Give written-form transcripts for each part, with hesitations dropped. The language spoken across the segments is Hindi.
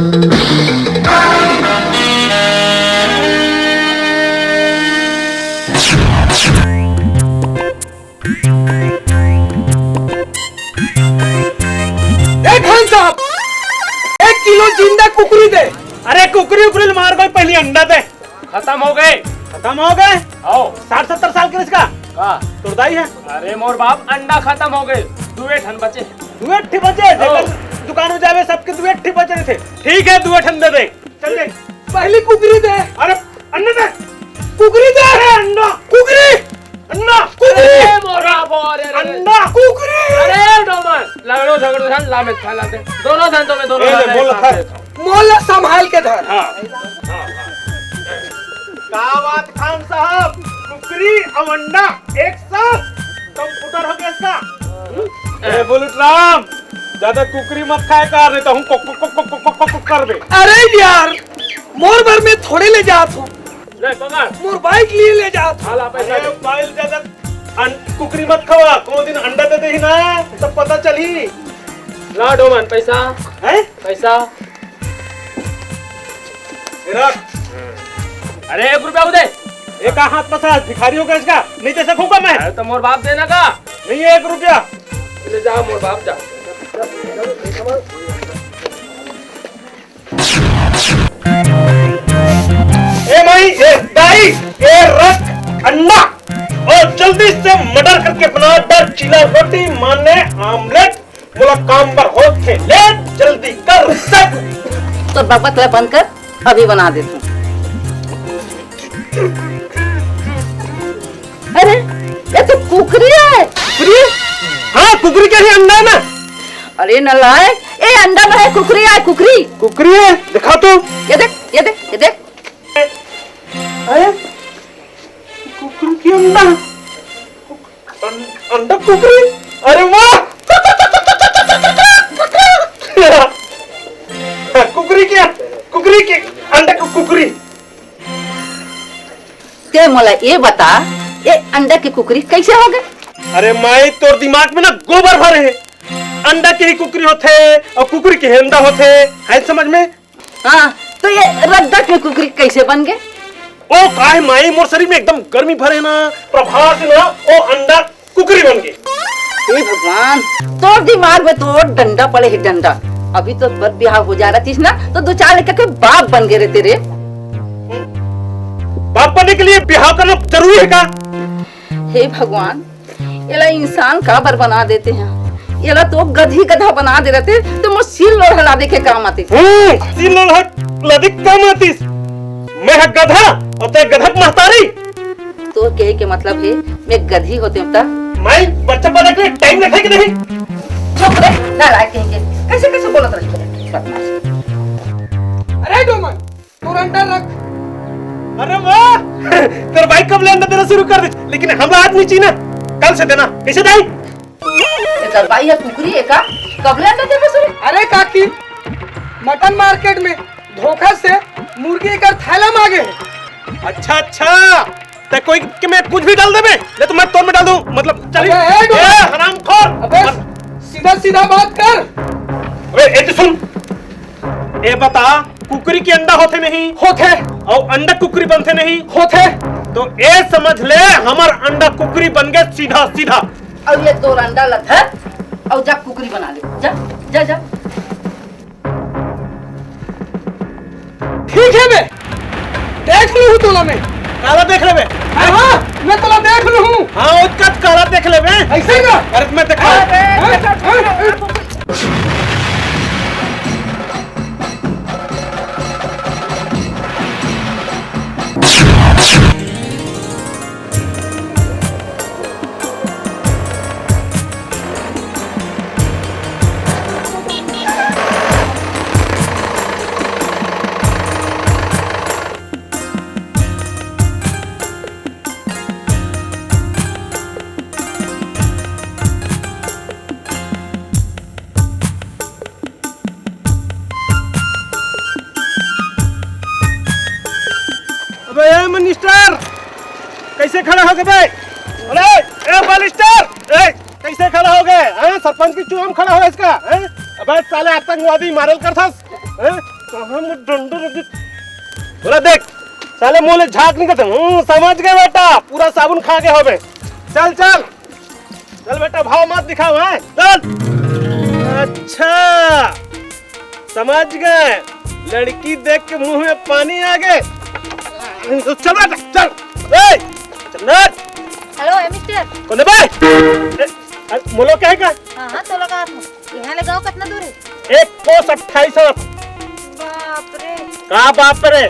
खान साहब 1 किलो जिंदा कुकरी दे। अरे कुकरी उकरी मार गई, पहले अंडा दे। खत्म हो गए। खत्म हो गए? आओ 60-70 साल के इसका तुरदाई है। अरे मोर बाप अंडा खत्म हो गए, दुए ठन बचे। दुए ठे बचे? दुकान में जावे सबके दुए ठे बचे थे। ठीक है दुए ठन दे दे। चल दे। पहली कुकरी दे। अरे अंडा दे। कुकरी दे। अंडा कुकरी अंडा अरे मोरा बोरे अंडा कुकरी। अरे डोमन लड़ो झगड़ो धन लामे खिलाते दोनों धन तो मैं दोनों मोल संभाल के धर। दावत खान साहब कुकरी और अंडा एक साथ कंप्यूटर हो गया इसका। अरे बुलेट राम ज्यादा कुकरी मत खाए कर, नहीं तो हम कुक कर दे। अरे यार मोर भर में थोड़े ले जात हूँ, ले पकड़ मोर बाइक लिए ले जात हूँ। हाला पैसा अरे बाइल ज्यादा कुकरी मत खवा, को दिन अंडा दे दे ही ना तब पता चली। ला डोमन पैसा है पैसा। रख। अरे 1 रुपया दे। एक हाथ पसा भिखारी हो गया इसका, नहीं दे सकूंगा मैं। अरे तो मोर बाप देना का नहीं है 1 रुपया। ले जा मोर बाप जा। ए माई ए दाई ए रख अंडा और जल्दी से मर्डर करके बना दर चीला रोटी माने आमलेट। बोला काम पर हो थे ले जल्दी कर सक। तो बकबक बंद कर, अभी बना देती हूँ। अरे ये तो कुकरी है। कुकरी? हाँ कुकरी के ही अंडा है ना। अरे नलायक, ये अंडा में है, कुकरी है। कुकरी कुकरी है, दिखा तो। ये देख ये देख ये देख। अरे कुकरी की अंडा अंडा कुकरी। अरे वाह कुकरी की अंडा को कुकरी। ते मोला ये बता, ये अंडा की कुकरी कैसे हो गए? अरे माई तोर दिमाग में ना गोबर भरे है। अंडा के ही कुकरी होते और कुकरी के अंडा होते है, समझ में? हाँ तो ये रद्दा की कुकरी कैसे बन गए? ओ काहे माई मोर शरीर में एकदम गर्मी भरे ना, प्रभाव से ना ओ अंडा कुकरी बन गई। हे भगवान, तोर दिमाग में तो डंडा पड़े है डंडा। अभी तो बर ब्याह हो जा रहा थी ना, तो 2-4 लड़का के बाप बन गए रे तेरे। बाप बनने के लिए ब्याह करना जरूरी है का? हे भगवान, ये इंसान का बर बना देते हैं। ये तो गधी गधा बना दे रहे थे तो मुझे सिर लोढ़ा देखे काम आती। सिर लोढ़ा काम आती। मैं है गधा और ते गधक महतारी। तो कहे के मतलब है मैं गधी होते हूँ। मैं बच्चा पैदा के टाइम रखा कि नहीं? चुप रे, नालायक कहेंगे। कैसे कैसे बोलत रही बदमाश। अरे डोमन तू अंडा रख। अरे वाह तेरा भाई कब ले अंडा देना शुरू कर दे, लेकिन हमरा आज नहीं चाहिए ना, कल से देना। कैसे दाई? तेरा भाई है कुकरी है का? कब ले अंडा देना शुरू? अरे काकी मटन मार्केट में धोखा से मुर्गी का थैला मांगे। अच्छा अच्छा ते कोई कि मैं कुछ भी डाल दे बे, ले तो मैं तोड़ में डाल दूं, मतलब चल। अबे, ए हरामखोर, अबे सीधा सीधा बात कर। अबे ए तो सुन, ए बता कुकरी के अंडा होते नहीं होते और अंडा कुकरी बनते नहीं होते, तो ए समझ ले हमार अंडा कुकरी बन गए सीधा सीधा। और ये तोर अंडा लथा और जा कुकरी बना ले। जा जा जा। ठीक है बे, देख लूँ तोला में। काला देख ले बे। हाँ मैं तोला देख लूँ। हाँ उसका काला देख ले बे। ऐसे ना अरे मैं देखा। अबे ए मिनिस्टर कैसे खड़े हो गए बे? अरे ए बालिस्टर ए कैसे खड़ा हो गए? हैं सरपंच की चुनाव खड़ा हो इसका हैं? अबे साले आतंकवादी मारल कर थस हैं? कहाँ में डंडा रख दे। बोला देख साले मोले झाग नहीं करते। समझ गए बेटा, पूरा साबुन खा के होबे। चल चल चल बेटा, भाव मत दिखाओ है, चल। अच्छा समझ गए, लड़की देख के मुंह में पानी आ गए। चल बेटा चल। ए चल ना। हेलो ए मिस्टर। कौन है भाई? मोलो क्या है का? हां तो लगा था। यहां ले गांव कितना दूर है? 1 कोस 28 बाप रे। का बाप रे,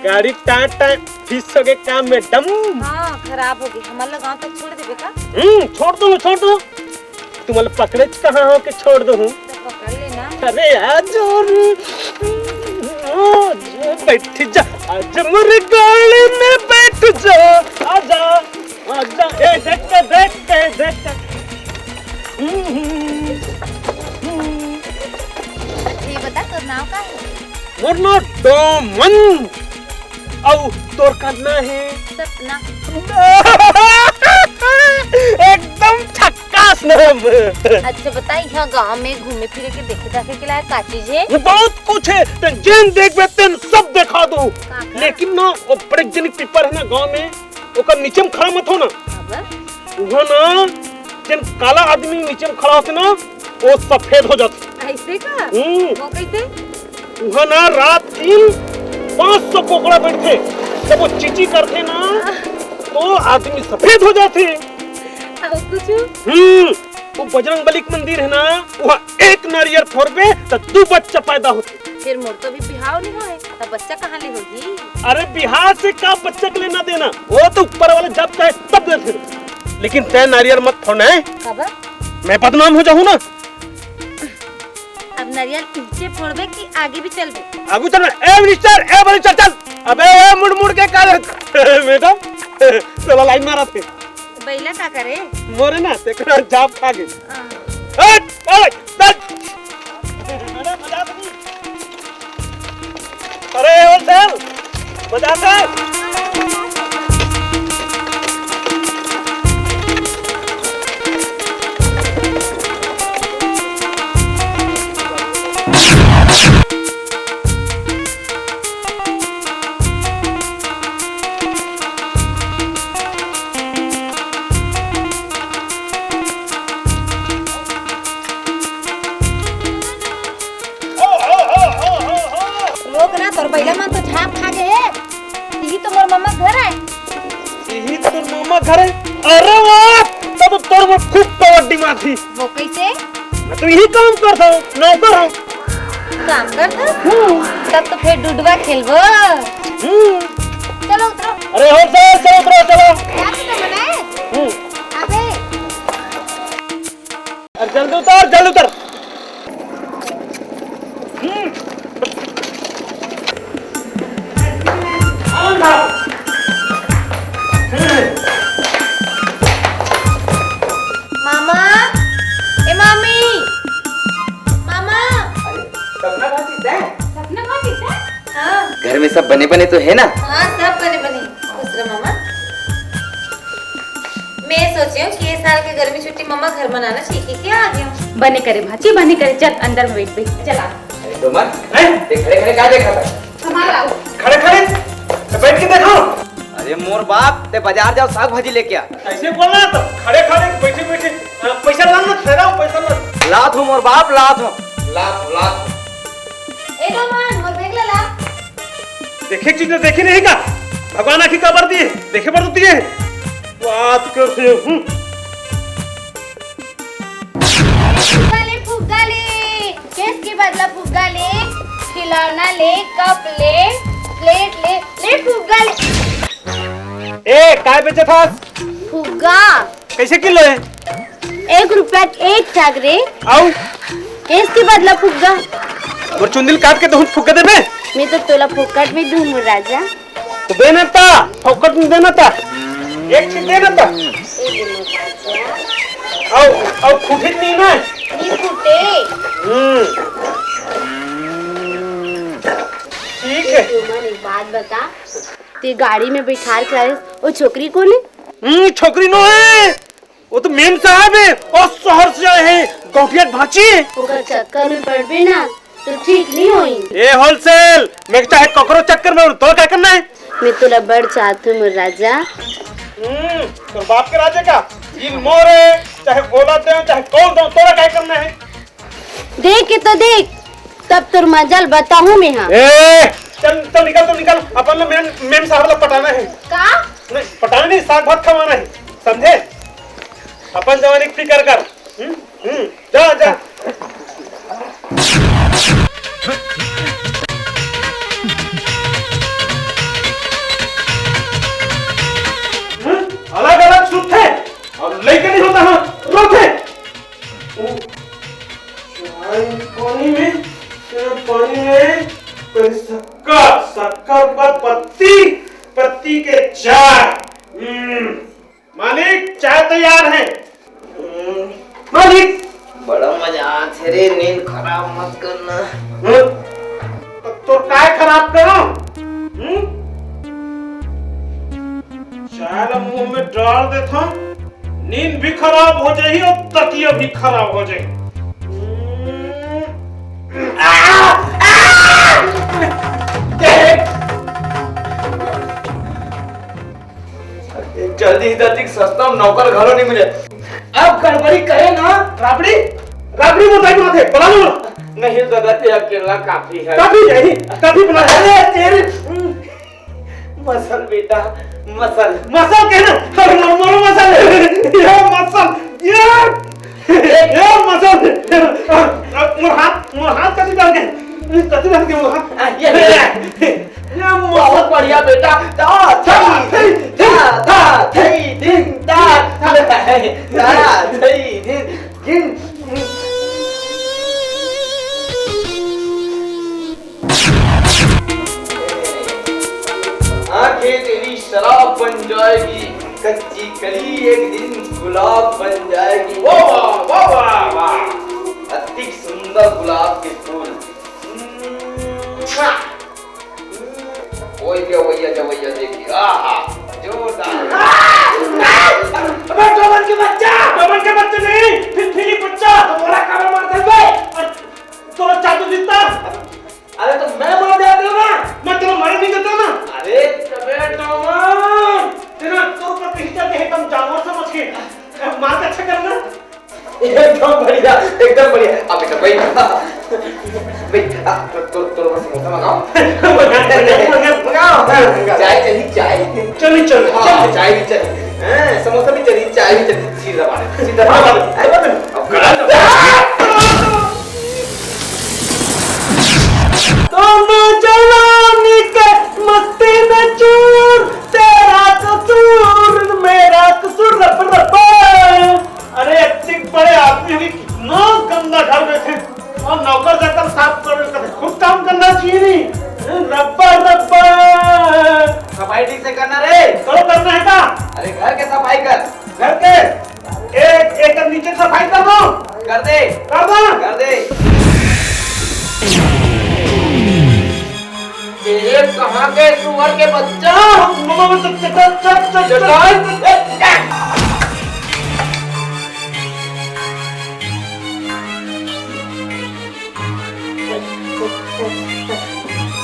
गाड़ी टाट टाट फिसोगे काम में दम। हां खराब हो गई, हमारा गांव तक छोड़ देबे का? छोड़ दो। तुम्हारे पकड़े कहाँ हो के छोड़ दो। तो पकड़ लेना। अरे आजोर बैठ जा, आज मेरे गाड़ी में बैठ जा, आजा आजा। ए देख के ये बता तोर नाम का है? मोरना डोमन। औ तोर करना है सपना। एकदम झक्कास नाम। अच्छा बता, यहाँ गांव में घूमे फिरे के देखे के लायक का चीज है? बहुत कुछ है, जेन देखबे तेन सब दिखा दो। लेकिन ना वो बड़े जनी पीपर है ना गांव में, ओकर नीचे में खड़ा मत हो ना। वो ना जेन काला आदमी नीचे में खड़ा होते ना, वो सफेद हो जाते। ऐसे का? वो कैसे? वो ना रात दिन 500 कोकड़ा बैठते, जब वो चीची करते ना तो आदमी सफेद हो जाते। वो बजरंग बली का मंदिर है ना, वहाँ एक नारियल फोड़बे तो 2 बच्चा पैदा होते। फिर मोर तो भी बिहाव नहीं होए, तब बच्चा कहाँ ले होगी? अरे बिहार से का बच्चा के लेना देना, वो तो ऊपर वाले जब चाहे तब देते। लेकिन तय नारियल मत फोड़ना है, मैं बदनाम हो जाऊँ ना। अब नारियल पीछे फोड़बे कि आगे भी चलबे? आगे चल। ए मिनिस्टर, ए बड़ी चल। अबे मुड़ के का मैडम चलो लाइन मारा थे। बैला का करे? मोरे ना तेरा जाप खा गए। अरे ओ चल बजा दे। तोर बैला मन तो झाप खा गए है। यही तो मोर मम्मा घर है। यही तो मम्मा घर है। अरे वाह, तब तोर में खूब कबड्डी मार थी। वो कैसे? मैं तो यही काम करता हूँ, नौकर हूँ। काम करता? तब तो फिर डुडवा खेलबो। चलो उतरो। अरे हो चलो उतरो चलो। क्या तो बनाए? अबे जल्दी उतर। मामा, ए मामी, मामा। सपना कौन सी है? सपना कौन सी है? हाँ घर में सब बने बने तो है ना? हाँ सब बने बने। दूसरा मामा, मैं सोची हूँ कि ये साल के गर्मी छुट्टी मामा घर मनाना सीख के आ गई हूँ। बने करे भाची बने करे, चल अंदर में बैठ चला। अरे डोमन, देख खड़े क्या देखा था? हमारा खड़े बैठ के देखो। अरे मोर बाप, ते बाजार जाओ साग भाजी लेके आ। ऐसे बोलना तो खड़े बैठे पैसा लाना, ठहराओ पैसा ला। लात हूँ मोर बाप, लात हूँ। लात ए रोमान, मोर बैग ले ला। देखे चीज देखी नहीं का? भगवान आखी कबर दिए, देखे पर तो दिए। बात करते हूँ। फुग्गा ले, केस के बदला फुग्गा ले, खिलौना ले, कप ले, प्लेट ले फुग्गा ले। ए काय बेचे था? फुग्गा कैसे किलो है? 1 रुपया एक चागरे। आओ केस के बदला फुग्गा। और चुंदिल काट के तो फुक्के दे। मैं तो तोला फुक्कट में दूं राजा। तो देना था, फुक्कट में देना था, एक चीज देना था। आओ फूटे नहीं ना? नहीं फूटे। ठीक है। तुमन एक बात बता, ते गाड़ी में बैठा के आए वो छोकरी कौन है? छोकरी नो है, वो तो मेम साहब है और शहर से आए हैं, गौठिया भाची है। ओकर चक्कर में पड़ भी ना तो ठीक नहीं हुई। ए होलसेल मैं चाहे ककरो चक्कर में तो क्या करना है? मैं तो बड़ चाहती हूँ राजा। तो बाप के राजा का इन मोरे चाहे ओला दे चाहे कौन दो तोरा क्या करना है? देख के तो देख, तब तो मजल बताऊँ मैं। हाँ ए चल तो निकल अपन लोग मेम साहब लोग पटाना है। का नहीं पटाना नहीं, साग भात खवाना है, समझे? अपन जवानी की फिक्र कर। जा जा अलग अलग सुत है और लेके नहीं होता। हाँ रोक है पानी में शक्कर पर पत्ती के चार। मालिक चाय तैयार है। मालिक बड़ा मजा आ रे, नींद खराब मत करना। तो काय खराब करो? चाय मुंह में डाल देता, नींद भी खराब हो जाएगी और तकिया भी खराब हो जाएगी। जल्दी जल्दी सस्ता नौकर घरों नहीं मिले। अब गड़बड़ी करे ना। राबड़ी बताई माथे बना लो। नहीं जगत अकेला काफी है। काफी बना अरे तेरे मसल बेटा, मसल मसल कहना मोरो मसल ये मसल मोर हाथ कति डाल के मोर हाथ ये बहुत बढ़िया बेटा। आंखें तेरी शराब बन जाएगी, कच्ची कली एक दिन गुलाब बन जाएगी। वाह वाह वाह वाह, अति सुंदर गुलाब के फूल। ओए जवैया देखिए, आहा जोरदार। अबे डोबन के बच्चा नहीं, फिली बच्चा तुम्हारा काम मार दे बे। तोरा जादू दिखता। अरे तो मैं मार दिया ना, मैं तेरा मार नहीं देता ना। अरे तेरा तो प्रतिष्ठा के एकदम जानवर समझ के मार के अच्छा करना। एकदम बढ़िया। अब बेटा भाई तो समोसा मंगाओ। चाय चली चल चाय भी चली, समोसा भी चली, चाय भी चली। सीधा जवानी के मस्ती में चूर, तेरा कसूर मेरा कसूर। अरे इतने बड़े आदमी भी कितना गंदा घर में थे और नौकर जाकर साफ कर खुद काम करना चाहिए नहीं। रब्बा सफाई ठीक से करना रे। करो करना है का? अरे घर के सफाई कर। घर के एक नीचे सफाई कर दो। कर दे। ये कहाँ के सुअर के बच्चा?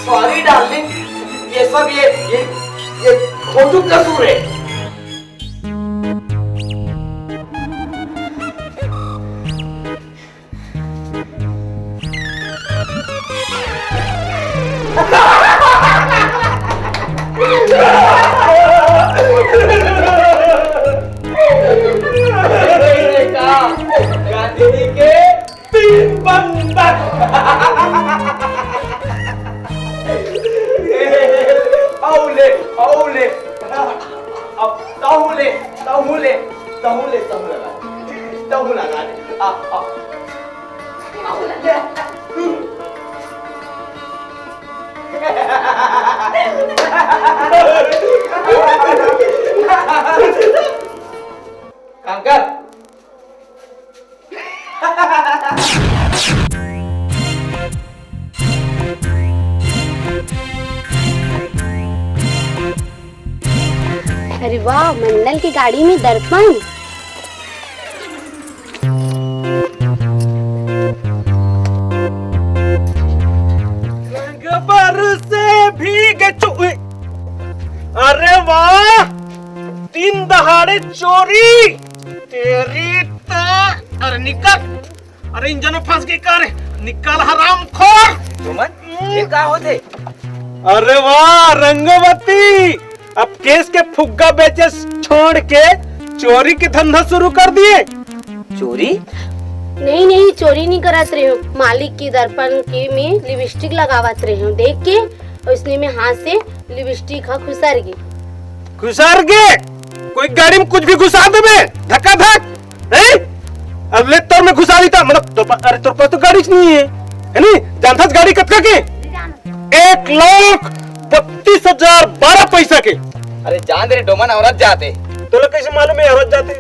सॉरी डार्लिंग, ये सब ये खोटू कसूर है। गांधी के 3 बंदर। तहु लगा दे। कंकर अरे वाह, मंडल की गाड़ी में दर्पण। दहाड़े चोरी तेरी तो अरे निकल अरे इंजन में फंस गई कार निकल हराम खोर डोमन ये का होते अरे वाह रंगवती अब केस के फुग्गा बेचे छोड़ के चोरी की धंधा शुरू कर दिए चोरी नहीं नहीं चोरी नहीं करत रहे हो मालिक की दर्पण की में लिपस्टिक लगावत रहे हो देख के और इसने में हाथ से लिपस्टिक हा खुसर गई घुसार के कोई गाड़ी में कुछ भी घुसा दे धक्का धक हैं अब ले तोर में घुसा दी था मतलब अरे तोर पास तो गाड़ी नहीं है नहीं जानता गाड़ी कब के 1,32,012 पैसा के अरे जान दे डोमन औरत जाते तो लोग कैसे मालूम है औरत जाते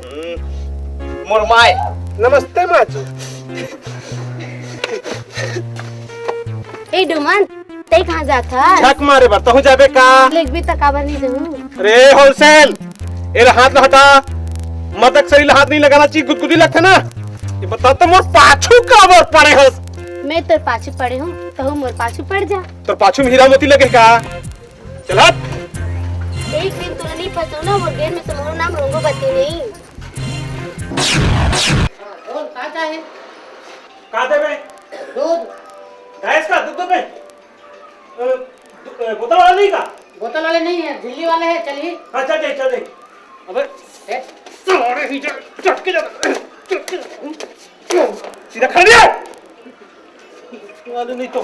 मुरमाए नमस्ते माचू ए डोमन ते कहां जाता छक मारे बता हूं जाबे का लेक भी तकाबर नहीं जाऊं अरे होलसेल ए हाथ लहटा मदक सही हाथ नहीं लगाना चाहिए गुदगुदी लगता ना ये बता तो मोर पाछू काबर पड़े हो मैं तो पाछू पड़े हूं तो मोर पाछू पड़ जा तो पाछू में हीरा मोती लगे का चल हट एक दिन तो नहीं फंसो ना वो गेम में तुम्हारा नाम रोंगो बत्ती नहीं और का है का देबे दूध गैस का दूध देबे बोतल वाला नहीं का बोतल वाले नहीं है झिल्ली वाले है चलिए हां चल दे अबे सारे ही चटके जा सीधा खा लिया वाले नहीं तो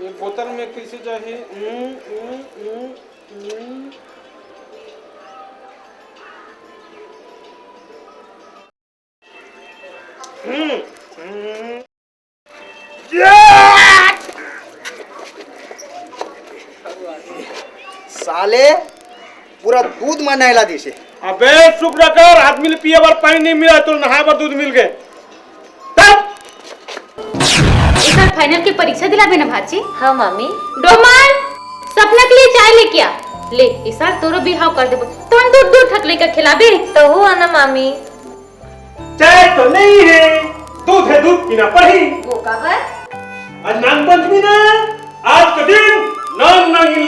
ये बोतल में कैसे जाए साले पूरा दूध में नहला दिसे अबे शुक्र कर आदमी ने पिए बार पानी नहीं मिला तो नहाए बार दूध मिल गए इस बार फाइनल की परीक्षा दिलाबे ना भाजी हाँ मामी डोमन सपना के लिए चाय लेके आ ले इस बार तोरो बिहाव कर देबो तुम दूध दूध ठक लेकर खिलाबे तो हुआ ना मामी चाय तो नहीं है दूध है दूध पीना पड़ी वो काबर आज नाग पंचमी ना आज के दिन नाग नागिन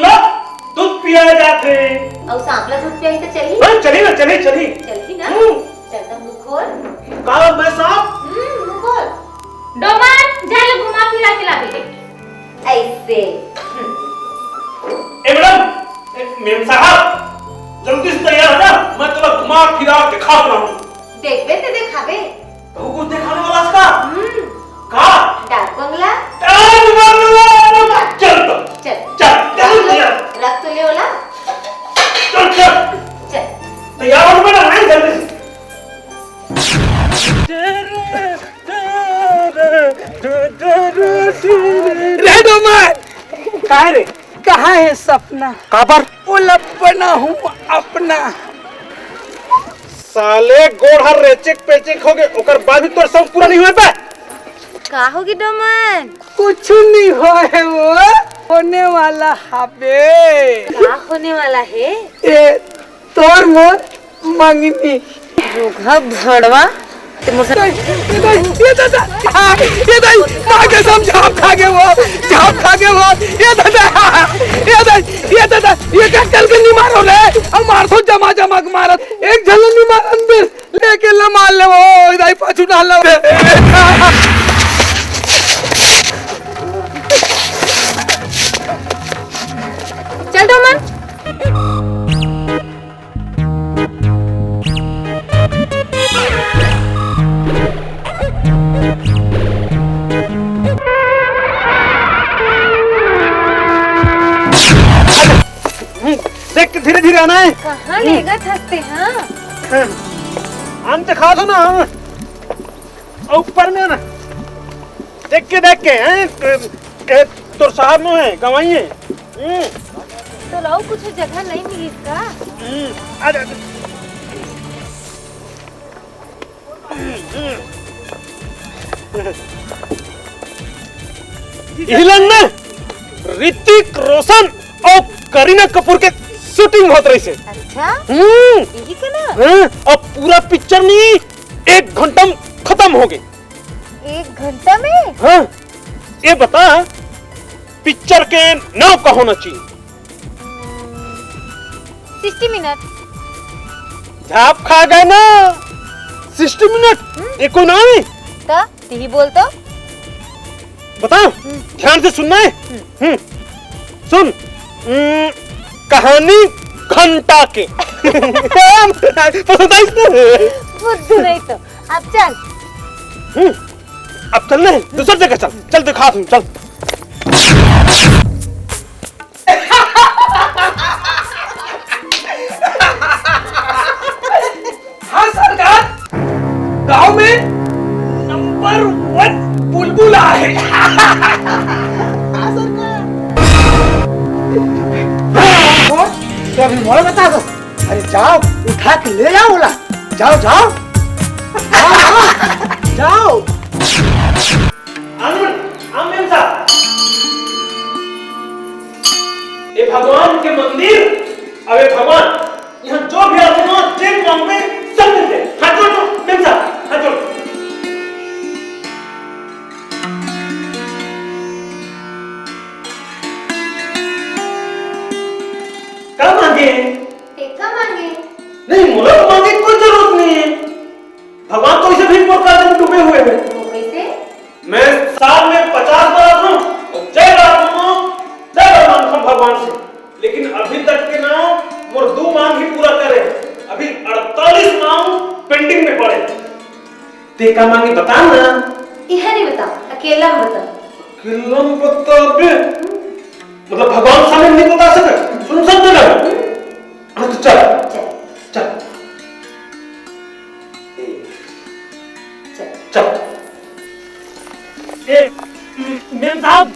दूध पिया जाते और सांपला दूध पियाई तो चली हाँ चली ना चली चली ना चल तो मुंह खोल काला मैं साहब मुंह खोल डोमन जा ले घुमा फिरा के लाबे ऐसे ए मैडम मेम साहब जल्दी से तैयार हो जा मैं तुम्हें घुमा फिरा दिखा रहा हूँ देखबे ते देखाबे तो कुछ दिखाने वाला इसका का डाक बंगला चल तो चल रख तो ले ओला चल तैयार हो बेटा नहीं जल्दी रे डोमन कहाँ रे कहाँ है सपना काबर उलपना हूँ अपना साले गोड़ रेचेक पेचेक हो गए ओकर बाद भी तोर सब पूरा नहीं हुआ बे का होगी डोमन कुछ नहीं हो है वो होने वाला हाबे का होने वाला है ए तोर मोर मंगनी रोगा भड़वा ते मोर ये दादा माँ के सब झाप खा गए वो ये दादा ये क्या चल के नहीं मारो रे अब मार तो जमा के मारत एक झलन नहीं मार अंदर लेके ला मार ले वो इधर पाछू डाल ले चल डोमन देख के धीरे धीरे आना है कहां लेगा थकते हां हम दिखा दो ना ऊपर में ना देख के हैं तो साहब में है गवाई है तो लाओ कुछ जगह नहीं मिली इसका आ जा हिलन में ऋतिक रोशन और करीना कपूर के शूटिंग होत रही से अच्छा यही का ना अब पूरा पिक्चर नहीं 1 घंटा में खत्म हो गई 1 घंटा में हाँ ये बता पिक्चर के नाम का होना चाहिए 60 मिनट। झाप खा गए ना 60 मिनट। एको नाम है तो ती बोल तो बताओ, ध्यान से सुनना है। सुन। कहानी घंटा के। पसंद आई इसको? बुद्धू नहीं तो अब चल। अब चलना है दूसरी जगह। चल चल दिखा दूं, चल। हाँ सरकार, गांव में नंबर 1 बुलबुला है। तो अभी मोड़ बता दो। अरे जाओ उठा के ले जाओ बोला। जाओ जाओ जाओ। आमिर साहब, ये भगवान के मंदिर। अबे भगवान, यहाँ जो भी आते ना चेक मांगते सब मिलते। हाथ जोड़ दो मेम साहब, हाथ जोड़। क्या मांगे? टेक्का मांगे। नहीं, मोला तो मांगे कोई जरूरत नहीं है। भगवान तो इसे भी पुरस्कार में डूबे हुए हैं। वो कैसे? मैं साल में 50 बार आऊं और जय मांगता हूं भगवान से, लेकिन अभी तक के ना मोर 2 मांग ही पूरा करे। अभी 48 मांग पेंडिंग में पड़े। ते का मांगे बता ना। यह नहीं बता, अकेला में बता। अकेला में बता बे। मतलब भगवान सामने नहीं बता सके? सुन सकते ना? हाँ तो चल चल चल। मेम साहब,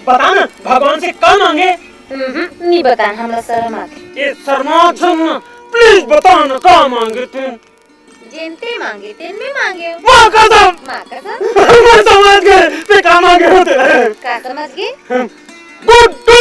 बता ना भगवान से क्या मांगे? नहीं बता, हमरा शर्म आके। ये शर्मा छन्ना, प्लीज बता ना क्या मांगे तुम? जेनते मांगे तेन में मांगे। माँ कसम। माँ कसम। मैं समझ गए ते क्या मांगे होते हैं। का समझ गए? गुड्डू।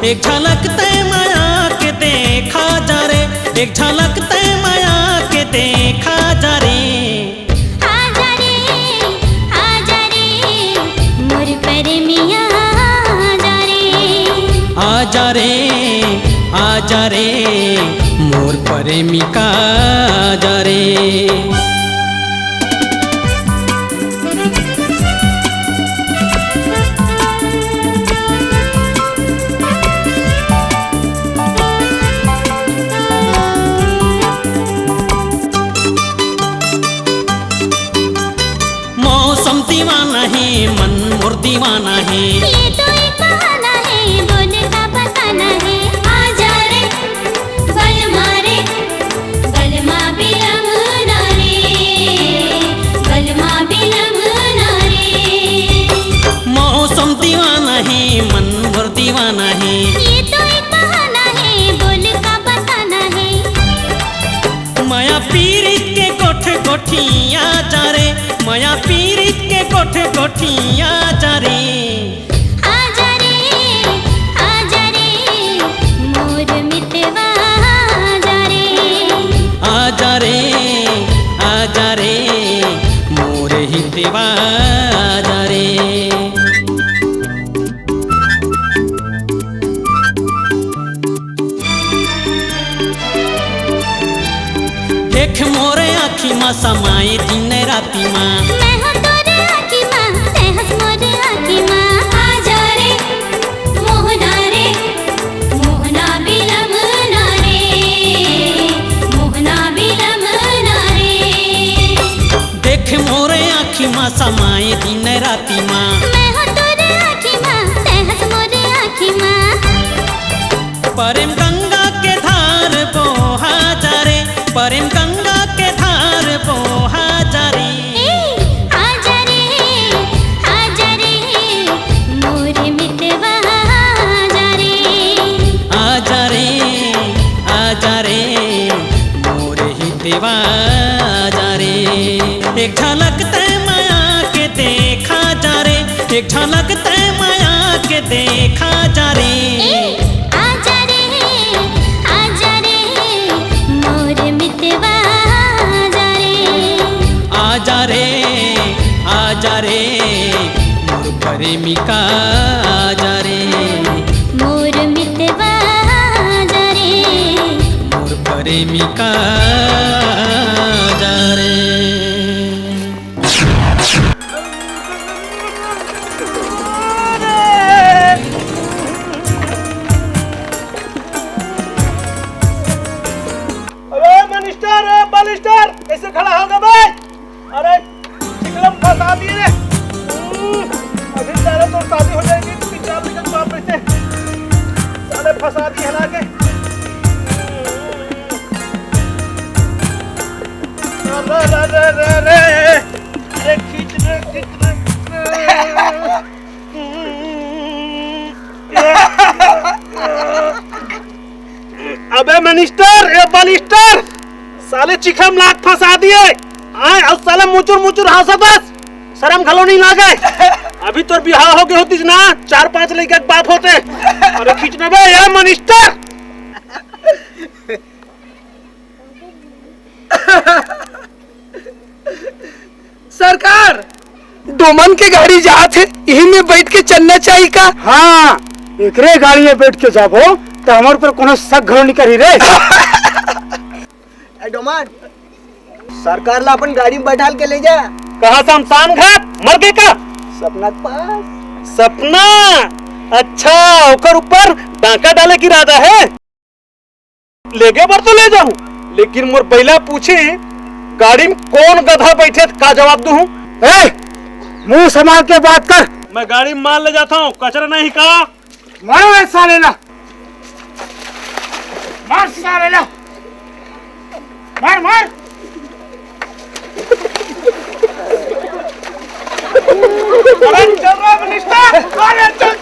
एक झलक तय माया के देखा जा रे, एक झलक तय माया के देखा जा रे। आजा रे मोर प्रेमिया आजा रे, आजा रे मोर प्रेमिका आजा रे। दीवाना है मन मोर दीवाना है, ये तो एक बहाना है बोल का बताना है। आजा रे बलमा बिलमना रे, बलमा बिलमना रे। मौसम दीवाना है मन मोर दीवाना है, ये तो एक बहाना है बोल का बताना है। माया पीरित के कोठ कोठिया जा रे, माया पीरित के कोठ कोठिया जा रे। आजा रे मोर मितवा आजा रे, आजा रे मोर हितवा आजा रे। देख मोरे आँखी माँ समाए दिन राती माँ, मैं हूँ तोरे आँखी माँ, ते हंस मोरे आँखी माँ। आजा रे मोहना बिलमना रे, मोहना बिलमना प्रेम गंगा के धार बोहा जा रे, प्रेम गंगा के धार बोहा जा रे। आजा रे मोर मितवा आजा रे, आजा रे मोर हितवा आजा रे। एक झलक तै माया के देखा जा रे, एक झलक तै माया के देखा जा रे। आजा रे मोर मितवा आजा रे, आजा रे मोर प्रेमिका आजा रे, मोर मितवा आजा रे, मोर प्रेमिका आजा रे। अरे मनिस्टर बालिस्टर कैसे खड़ा होगा भाई? अरे चिकलम फंसा दिए रे। अभी सारे तो शादी हो जाएगी, पिचाप निकल बाप से सारे फंसा दिए हला के। अरे खींच रे अबे मिनिस्टर ए बालिस्टर साले चिखम लाख फंसा दिए आए और साले मुचुर हंसतस शर्म घलो नहीं लागे। अभी तो बिहार हो गए होती ना 4-5 लड़के के बाप होते। अरे खींचना बे ए मिनिस्टर। सरकार डोमन के गाड़ी जात है, यही में बैठ के चलना चाहिए का? हाँ एकरे गाड़ी में बैठ के जाबो तो हमारे पर कोनो शक घरो नहीं करी रे। डोमान सरकार ला अपन गाड़ी में बैठाल के ले जा। कहाँ शमशान घाट मर गए का? सपना के पास। सपना अच्छा ओकर ऊपर डाका डाले की इरादा है। ले गए बार तो ले जाऊं, लेकिन मोर बैला पूछी गाड़ी में कौन गधा बैठे का जवाब दूं? मुंह संभाल के बात कर। मैं गाड़ी में माल ले जाता हूँ, कचरा नहीं का। मारो ऐसा लेना, मार सारे ला, मार। अरे चल रहा मिनिस्टर, अरे चल।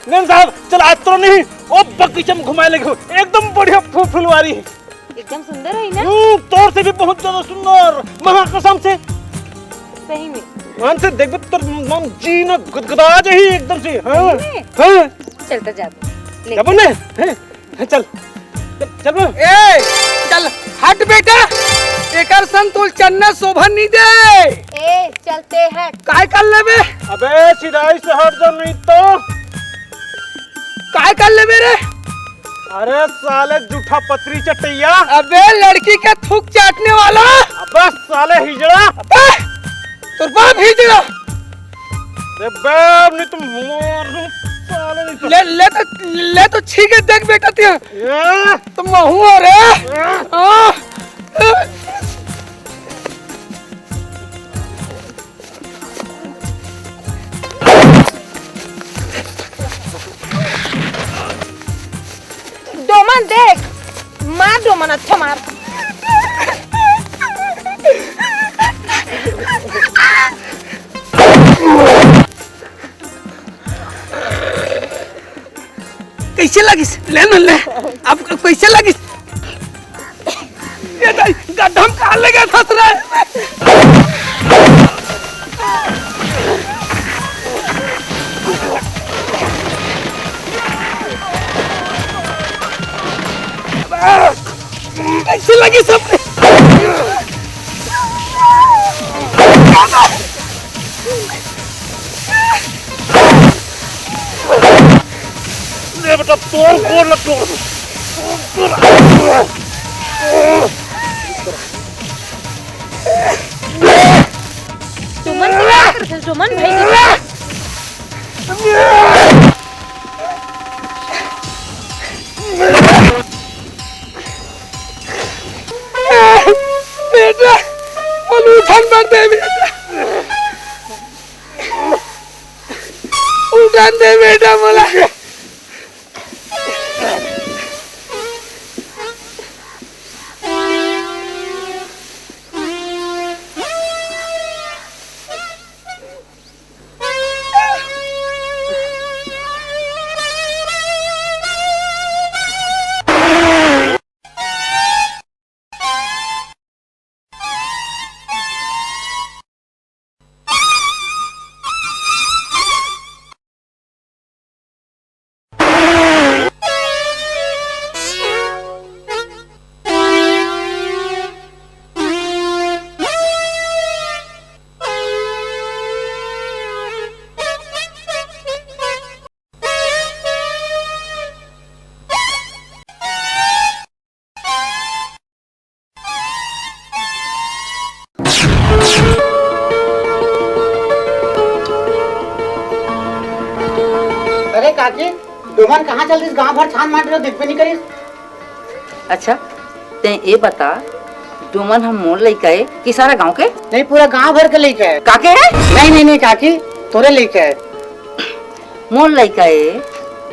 नेन साहब चल आज तो नहीं ओ बगीचम घुमाए लगे एकदम बढ़िया फुलवारी है, एकदम सुंदर है ना? तौर से भी बहुत ज्यादा सुंदर महाकसम से। सही में मान से देख तो मन जी ना गुदगुदा जाही एकदम से। हां चलता जा जब ने चल चल हट बेटा, एकर संतुल चन्ना शोभा नहीं दे। चलते हैं काय कर लेबे? अबे सीधाई से हट जा नहीं तो काय कर लेबे रे? अरे साले जूठा पतरी चटैया। अबे लड़की का थूक चाटने वाला। अबे साले हिजड़ा। तोर बाप हिजड़ा। रे बाप नहीं तुम मोर साले नहीं तो ले तो छीके देख बेटा तिया। तुम महू रे। डोमन देख, मार डोमन, अच्छा मार। कैसे लगिस? ले न ले, अब कैसे लगिस? ये गड्ढा में कहाँ लगा फंस रहा है? कैसे लगी सब? ले बेटा तोड़ कोर लग तोड़। डोमन भाई बेटा बोल उठन मत दे बेटा, उठन दे बेटा बोला। अरे काकी डोमन कहाँ चल रही, गांव भर छान मार रहे हो, दिख भी नहीं करी। अच्छा ते ये बता, डोमन हम मोल लेके आए कि सारा गांव के? नहीं, पूरा गांव भर के लेके आए। काके है? नहीं नहीं नहीं काकी, तोरे लेके आए। मोल लेके आए,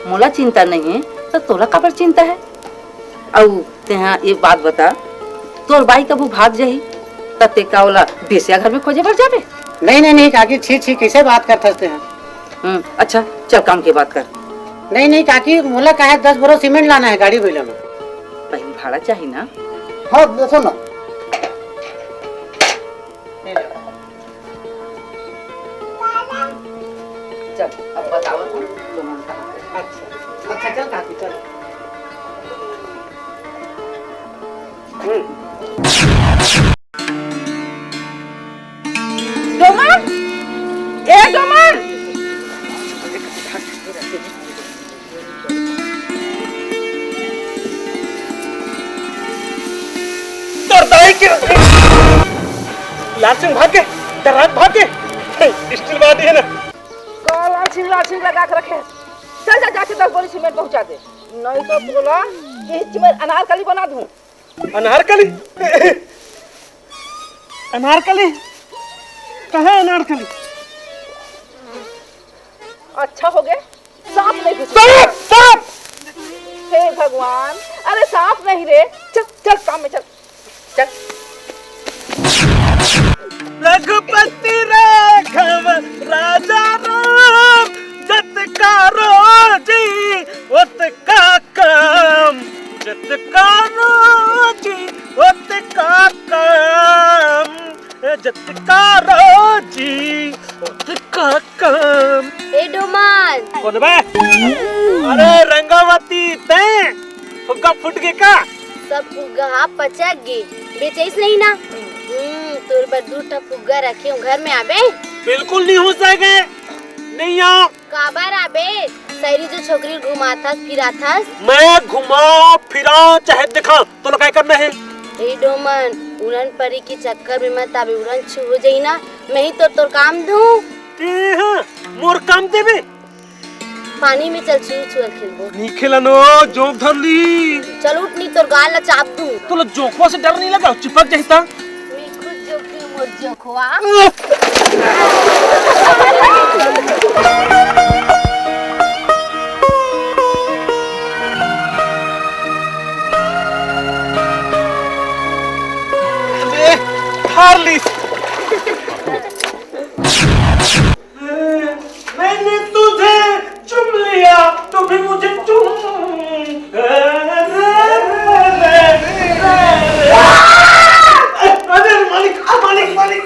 मोला चिंता नहीं है तो तोला काबर चिंता है? औ तेहा ये बात बता, तोर बाई कबू भाग जाही तब ते का ओला बेसिया घर में खोजे बर जाबे? नहीं नहीं नहीं काकी, छी छी कैसे बात करते हैं। अच्छा चल काम की बात कर। नहीं नहीं काकी, मोला का है 10 बोरा सीमेंट लाना है गाड़ी भैया में। पहले भाड़ा चाहिए ना? हाँ देखो ना। चल अब बताओ तुम डोमन कहाँ है? अच्छा चल काकी चल। डोमन, ए डोमन, लाल सिंह भाग के, डराक भाग के, स्टील बात है ना। लाल लगा के रखे। चल जा जाके 10 बोरी सीमेंट पहुंचा दे, नहीं तो बोला कि मैं अनारकली बना दूं। अनारकली? अनारकली कहाँ है अनारकली? अच्छा हो गए सांप नहीं घुस। सांप! हे भगवान, अरे सांप नहीं रे। चल चल काम में चल चल। रघुपति राघव राजा राम, जतकारो जी उतका काम, जतकारो जी उतका काम, जतकारो जी उतका काम। ए डोमन, कौन बे? अरे रंगावती ते फुग्गा फुट गए का? सब फुग्गा पचक गए, बेचैस नहीं ना? तोर पर 2 फुग्गा रखे हूँ, घर में आबे? बिल्कुल नहीं हो सके, नहीं आओ। काबर आबे? सैरी जो छोकरी घुमाथस फिराथस। मैं घुमा फिरा चाहे दिखा तो लोग क्या करना है? ए डोमन, उड़न परी की चक्कर में मत आबे, उड़न छू हो जाई ना, मैं ही तो तोर काम दूं। मोर काम देबे? पानी में चल छू छू खेलबो। नहीं खिलानो, जोक धर ली। चल उठ, नहीं तोर गाल ला चाप दूं। तो जोखवा से डर नहीं लगा? चिपक जाता। मैं खुद जोखी मोर जोखवा। हार्लिस मैंने तुझे चुम लिया, तू भी मुझे चुम। अरे मालिक मालिक मालिक मालिक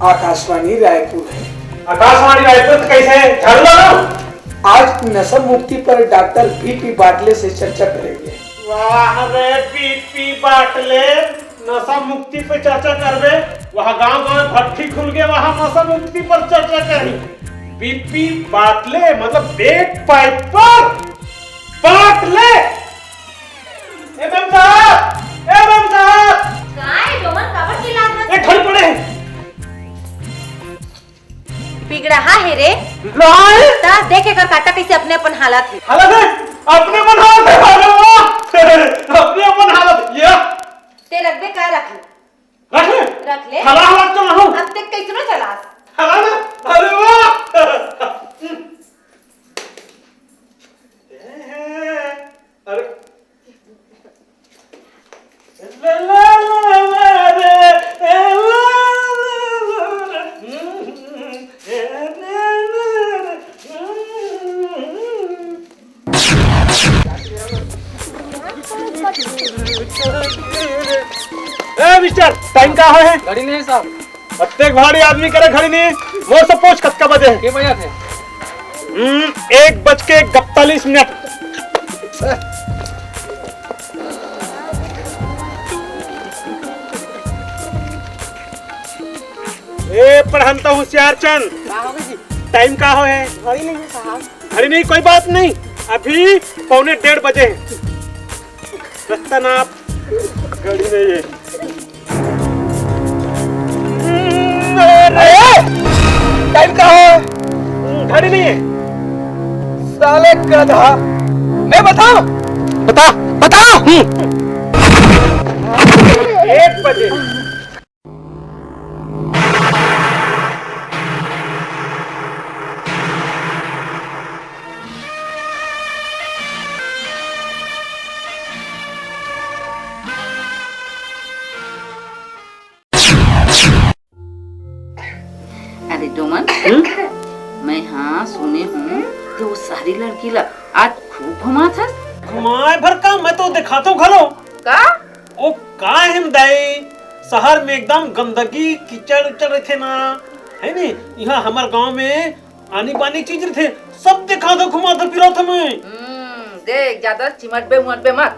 आकाशवाणी रायपुर है। आकाशवाणी रायपुर तो कैसे है? झाड़ू लगा। आज नशा मुक्ति पर डॉक्टर बीपी बाटले से चर्चा करेंगे। वाह रे बीपी बाटले, नशा मुक्ति पे चर्चा करबे। वहाँ गांव में भट्टी खुल गए, वहाँ नशा मुक्ति पर चर्चा करी। बीपी बाटले मतलब बेट पाइपर बाटले। एवं साहब काय डोमन काबर की लागत एक खड़ी पड़े बिगड़ा है रे लाए ता देखे कर काटा कैसे अपने अपन हालत है। हालत है अपने मन हालत है। अरे वाह अपने अपन हालत ये ते रखबे का रख ले रख ले हला हालत चला हूं अब तक कैसे न चलास हला ना। अरे वाह अरे ला ला ला रे ला मिस्टर टाइम का है? घड़ी नहीं साहब। प्रत्येक भारी आदमी करे खड़ी नहीं। वो सब पूछ कब का बजे के बजे थे? 1:41 ए पढ़नता होशियार चंद टाइम का हो है? घड़ी नहीं है साहब। अरे नहीं कोई बात नहीं, अभी 1:45 बजे हैं। रास्ता नाप घड़ी नहीं है। टाइम का हो? घड़ी नहीं है। साले गधा, मैं बताऊं? बता बता। 1 बजे। अरे डोमन मैं हाँ सुने हूँ कि वो सारी लड़की ला आज खूब घुमा था। घुमाए भर का मैं तो दिखाता हूँ घरों का ओ का हम दाई शहर में एकदम गंदगी कीचड़ उचड़ थे ना है नी। यहाँ हमारे गांव में आनी बानी चीज थे सब दिखा दो घुमा दो फिरा था मैं। देख ज्यादा चिमट पे मुट पे मत।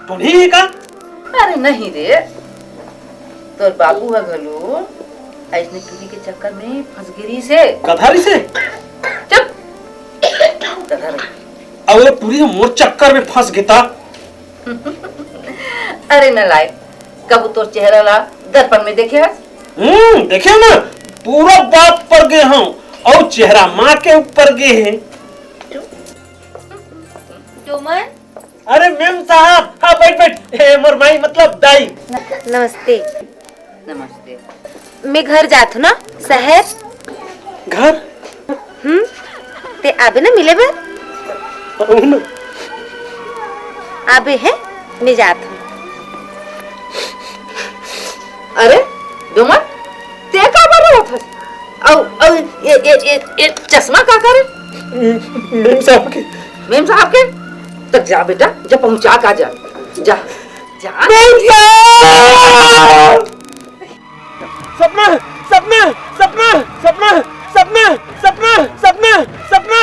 तो नहीं है का? अरे नहीं रे तो बाबू है घलो ऐसने किसी के चक्कर में फंसगिरी से कधारी से चुप कधारी। अरे पूरी मोर चक्कर में फंस गया। अरे न लाए कब तो चेहरा ला दर्पण में देखे है? देखे ना पूरा बात पर गए हम और चेहरा माँ के ऊपर गए हैं। डोमन अरे मेम साहब हाँ बैठ बैठ। मोर माई मतलब दाई। नमस्ते। नमस्ते। मैं घर जात हूँ ना शहर। घर ते आबे ना मिले बे आबे है मैं जात हूँ। अरे डोमन ते का बारे होत औ ये चश्मा का करे? मेम साहब के तक जा बेटा जब पहुंचा का जा जा जा। सपना सपना सपना सपना सपना सपना सपना सपना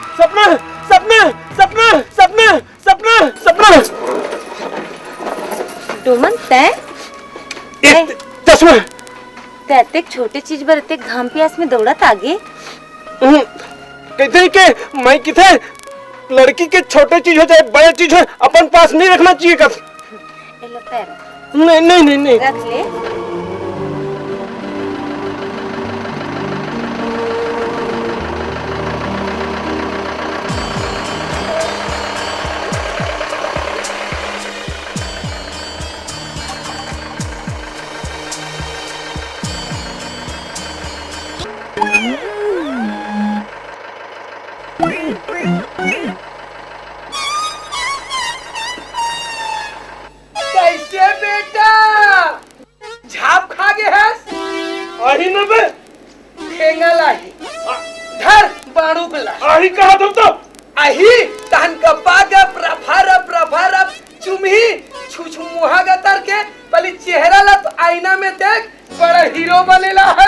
सपना सपना सपना सपना सपना सपना। डोमन तय चश्मा ते छोटे चीज बरते घाम प्यास में दौड़त आगे। कहते के मैं किथे लड़की के छोटे चीज हो चाहे बड़े चीज हो अपन पास नहीं रखना चाहिए कब। नहीं नहीं नहीं नहीं रख ले। कैसे बेटा झाप खा गे हस? आही न बे ठेंगा लाही धर बाणू पे ला। आही कहा तुम तो आही तहन कपा के प्रफर चुमही छुछु मुहा गतर के पहले चेहरा ला तो आईना में देख बड़ा हीरो बनेला है।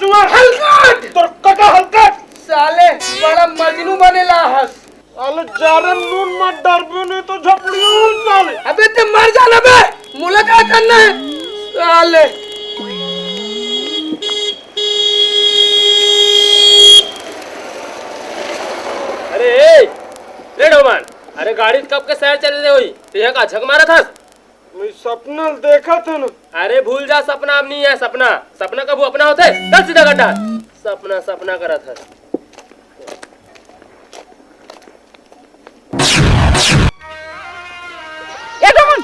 मजनुआ हलकट तोर कका हलकट साले बड़ा मजनू बनेला हस। साले जारे नून मत डरबे नहीं तो झपड़ियों साले। अबे ते मर जाना बे, मुलाकात करना है साले। अरे डोमान, अरे गाड़ी कब के शहर चल रही हुई तो यहाँ का झक मारा था। मैं सपना देखा था ना। अरे भूल जा, सपना अब नहीं है। सपना सपना कब अपना होता है? चल सीधा गड्ढा। सपना सपना करा था। ए डोमन,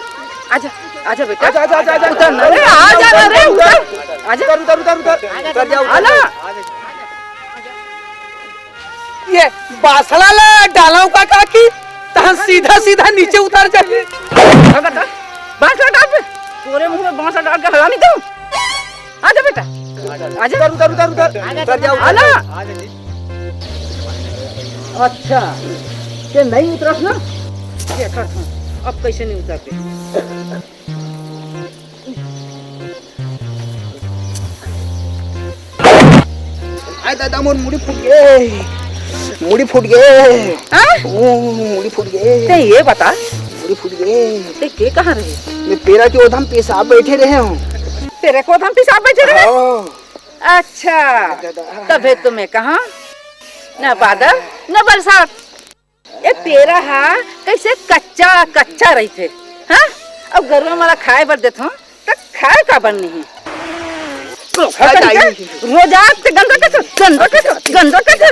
आजा आजा बेटा, आजा आजा आजा उतर ना रे, आजा ना रे, उतर आजा, उतर उतर उतर उतर जाओ। आला ये बासड़ा ले डालाऊ का काकी तहन सीधा सीधा नीचे उतर जाए। बांस डाल पे, तोरे मुंह में बांस डाल के हला नहीं दूं। आजा बेटा, आजा, उतर उतर उतर उतर जाओ। आला। अच्छा, ये नहीं उतरस ना? ये कर, अब कैसे नहीं उतरते? आय दादा मोर मुड़ी फूट गए, मुड़ी फूट गए। मुड़ी फूट गए। ते ये बता, मुड़ी फूट गए। ते के कहाँ रहे? मैं पेरा के ओधम पेशाब बैठे रहे हूँ। तेरे को हम पेशाब बैठे रहे? अच्छा, तबे तो मैं कहा न बादल न बरसात, ये पेरा हा कैसे कच्चा कच्चा रही थे। हाँ, अब घर में हमारा खाए बर देता हूँ तो खाए का बन नहीं। रोज आते गंदा कैसे गंदा कैसे गंदा कैसे।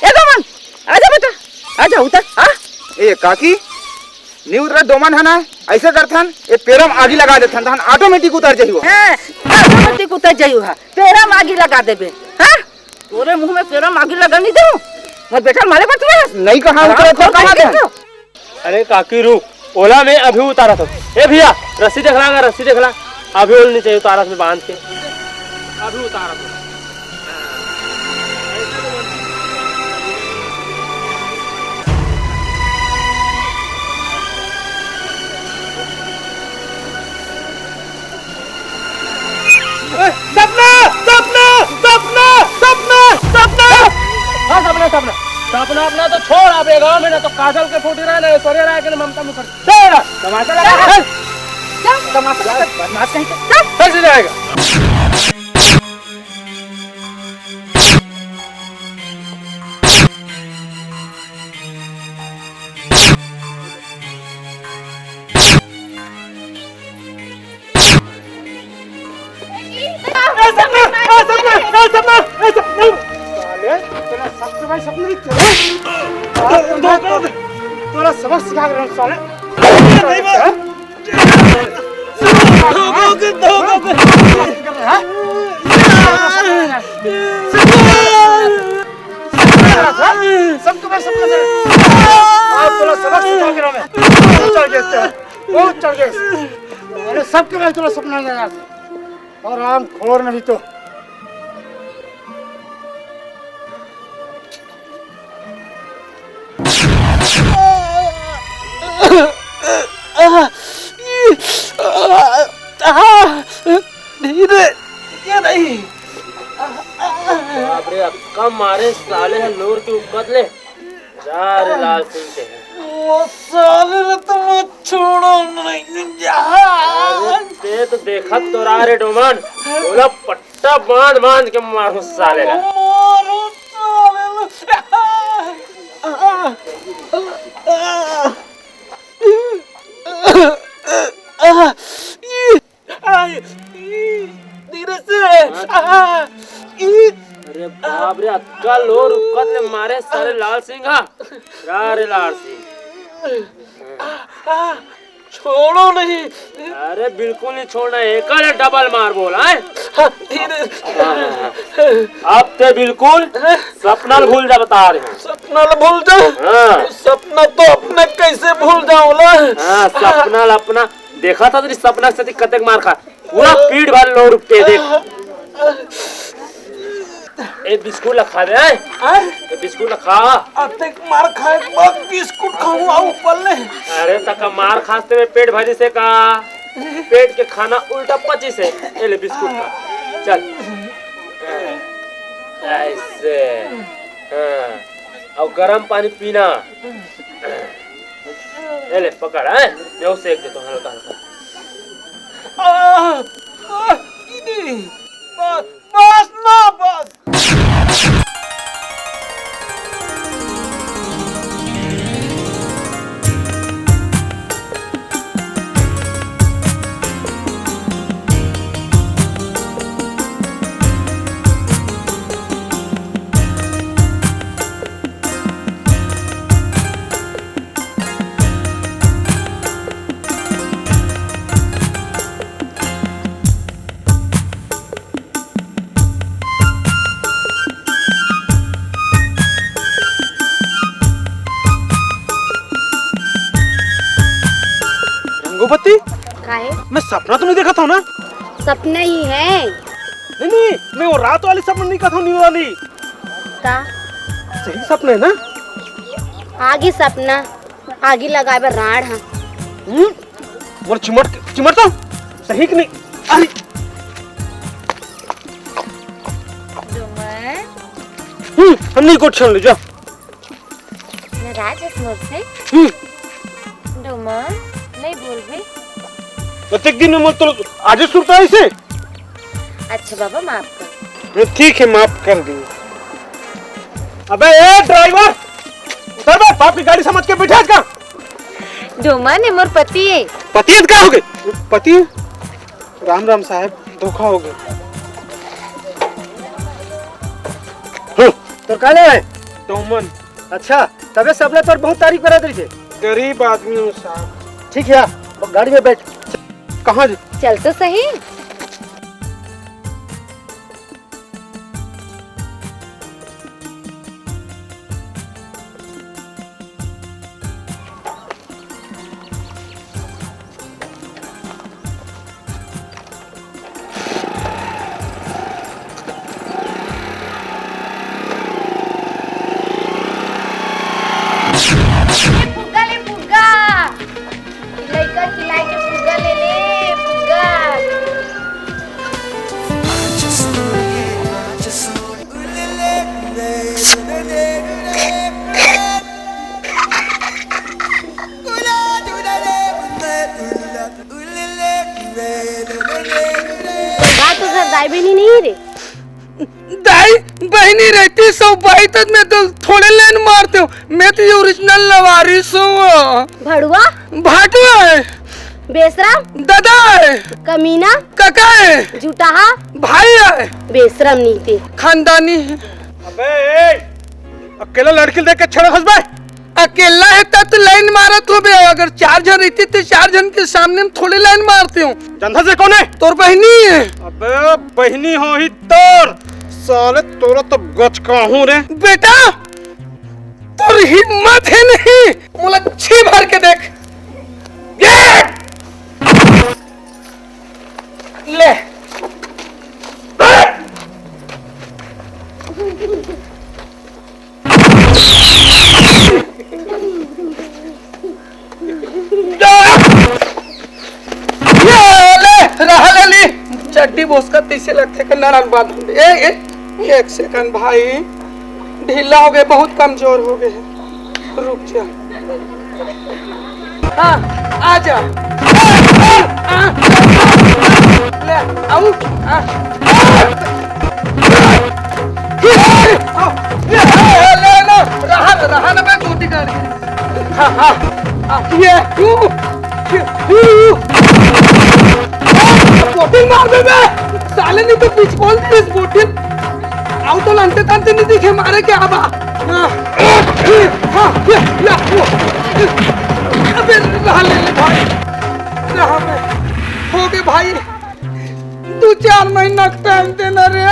ये दोमन, आजा बेटा, आजा उतर। हाँ, ए काकी नहीं उतरा दोमन है ना, ऐसे करथन ये पेरम आगी लगा देथन तहन ऑटोमेटिक उतर जाइयो। हां, ऑटोमेटिक उतर जाइयो। हा, पेरम आगी लगा देबे। हां, तोरे मुंह में पेरम आगी लगा नहीं दूं। मत बेटा मारे मत तू। नहीं कहां उतरा तो कहां गए? अरे काकी रुक, ओला में अभी उतारा था। ए भैया रस्सी देख ला, रस्सी देख ला, अभी ओलनी चाहिए उतारा में बांध के, अभी उतारा था। सपना सपना सपना सपना सपना। हाँ सपना सपना सपना अपना तो छोड़, आप गाँव में ना तो काजल के फूटी रहा है, सोरे रहा है कि ममता मुखर तमाशा लगा है। चल तमाशा बदमाश कहीं के चल कैसे जाएगा। तोरा सबक सिखा रहा हूँ साले। सबको मैं सबको तोरा सबक सिखा के रहा मैं। चल गए, बहुत चल गए। अरे सबके मैं तोरा सपना लगा और आम खोर नहीं तो। बापरे अक्का मारे साले है नूर के उपकत ले जा रे लाल सिंह के। वो साले ने तो मैं छोड़ो नहीं जा। ते तो देखा तो रहा रे डोमन, बोला पट्टा बांध बांध के मारो साले ला। मारो साले धीरे से। अरे बाप रे अक्का लोर उपकत ले मारे सारे लाल सिंह हा जा रे लाल सिंह। छोड़ो नहीं। अरे बिल्कुल नहीं छोड़ना, एक डबल मार बोला है। अब ते बिल्कुल सपना भूल जा, बता रहे हैं। सपना भूल जा। हाँ। सपना तो अपने कैसे भूल जाऊं ला। हाँ, सपना अपना देखा था तेरी सपना से कतक मार खा, पूरा पीठ भर लो रुपये देख। एक बिस्कुट खा दे, एक बिस्कुट खा। अतक मार खाए के बाद बिस्कुट खाऊंगा ऊपर ले। अरे तक मार खाते में पेट भरी से का, पेट के खाना उल्टा पची से। ले बिस्कुट खा, चल ऐसे हाँ और गर्म पानी पीना। ले पकड़ है, मैं उसे एक देता हूँ हल्का हल्का। बस ना बस। रंगोपति, काहे? मैं सपना तो नहीं देखा था ना? सपना ही है। नहीं, मैं वो रात वाली सपना नहीं देखा था, नींद वाली। का? सही सपना है ना? आगे सपना, आगे लगाए बर राड हाँ। वो चिमटता सही कि नहीं? अरे हम नहीं को छन ले जा। नाराज है मोर से? डोमा नहीं बोल भाई। प्रत्येक दिन में तो आज सुनता है इसे। अच्छा बाबा माफ कर। ठीक है, माफ कर दी। अबे ए ड्राइवर, उतर बे, बाप की गाड़ी समझ के बैठा का। डोमा ने मोर पति है। पति का हो गए? पति? राम राम साहब, धोखा हो गया। तो काले है डोमन। अच्छा, तबे सब लोग तोर बहुत तारीफ करा दे। गरीब आदमी हूँ साहब। ठीक है, गाड़ी में बैठ। कहाँ जा? चल तो सही। फुग्गा ले फुग्गा, लइका खिलाए के फुग्गा ले ले फुग्गा। बात तो घर दाई बहनी नहीं रे। दाई बहनी रहती सो भाई तक मैं तो थोड़े लाइन मारते हूँ। मैं तो ये ओरिजिनल लवारिस हूँ। भड़ुआ, भाटुआ है, बेशरम, दादा है, कमीना, काका है, जुटाहा, भाई है, बेशरम नीति, खानदानी है। अबे अकेला लड़की देख के छड़े फंस बे। अकेला है तब तो लाइन मारत हो बे। अगर 4 जन रहती तो 4 जन के सामने में थोड़ी लाइन मारते हूँ। जनता से कौन है? तोर बहनी है। अबे बहनी हो ही तोर, साले तोरा तो गच का हूँ रे। बेटा तोर हिम्मत है नहीं, मोला छी भर के देख। ले चड्डी बोस का तीसरे लगते के नारायण बात। एक सेकंड भाई, ढीला हो गए, बहुत कमजोर हो गए। रुक जा। हाँ आ जा। ले आऊं। ले ना रहा ना मैं टूटी कर। हाँ हाँ ये बोटिल मार दे बे साले, नहीं तो बीच बोल दे इस बोटिल। आओ तो लंटे तंते नहीं दिखे मारे क्या बा। अबे रहा ले भाई, रहा में हो गए भाई। 2-4 महीना टाइम देना रे।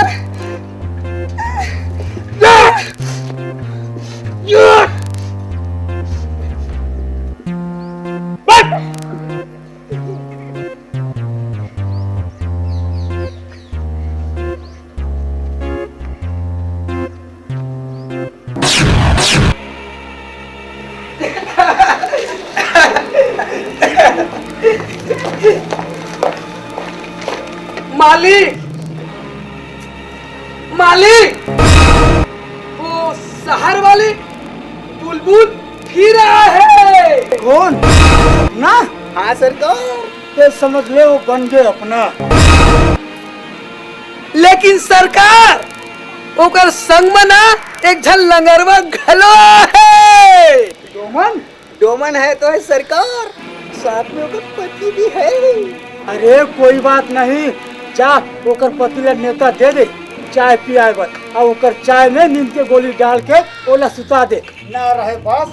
मालिक, मालिक। शहर वाले बुलबुल फिर रहा है। कौन? अपना? हाँ सरकार, ये समझ ले वो बन गए अपना। लेकिन सरकार ओकर संग में ना एक झल लंगरवा घलो है। डोमन? डोमन है तो है सरकार, साथ में ओकर पति भी है। अरे कोई बात नहीं, जा ओकर पति ला नेता दे दे, चाय पियाए बस, और ओकर चाय में नींद के गोली डाल के ओला सुता दे। ना रहे बास,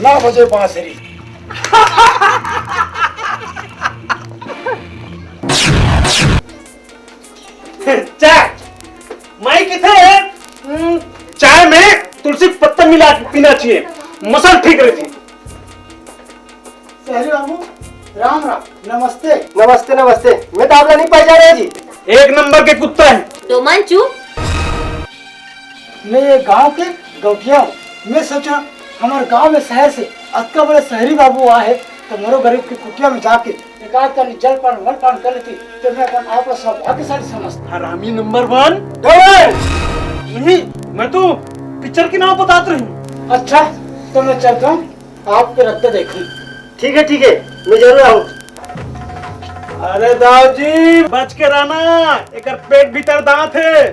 ना बजे बांसुरी। चाय माई किथे है? चाय में तुलसी पत्ता मिला के पीना चाहिए, मसल ठीक रहती। सहरी बाबू राम राम, नमस्ते। नमस्ते नमस्ते, मैं तो आपला नहीं पहचान रहे जी। एक नंबर के कुत्ता है। डोमन चुप। मैं ये गांव के गौठिया हूँ। मैं सोचा हमारे गांव में शहर से अक्का बड़े शहरी बाबू आए तो मोरो गरीब की कुटिया में जाके एक आध का जल पान वन पान कर लेती तो मैं अपन आपका सौभाग्यशाली समझता। हरामी नंबर 1। नहीं, मैं तो पिक्चर की नाम बताता रही हूँ। अच्छा तो मैं चलता हूँ, आपके रखते देखूं। ठीक है, मैं जरूर आऊँ। अरे दाऊ जी बच के रहना, एक पेट भीतर दांत है।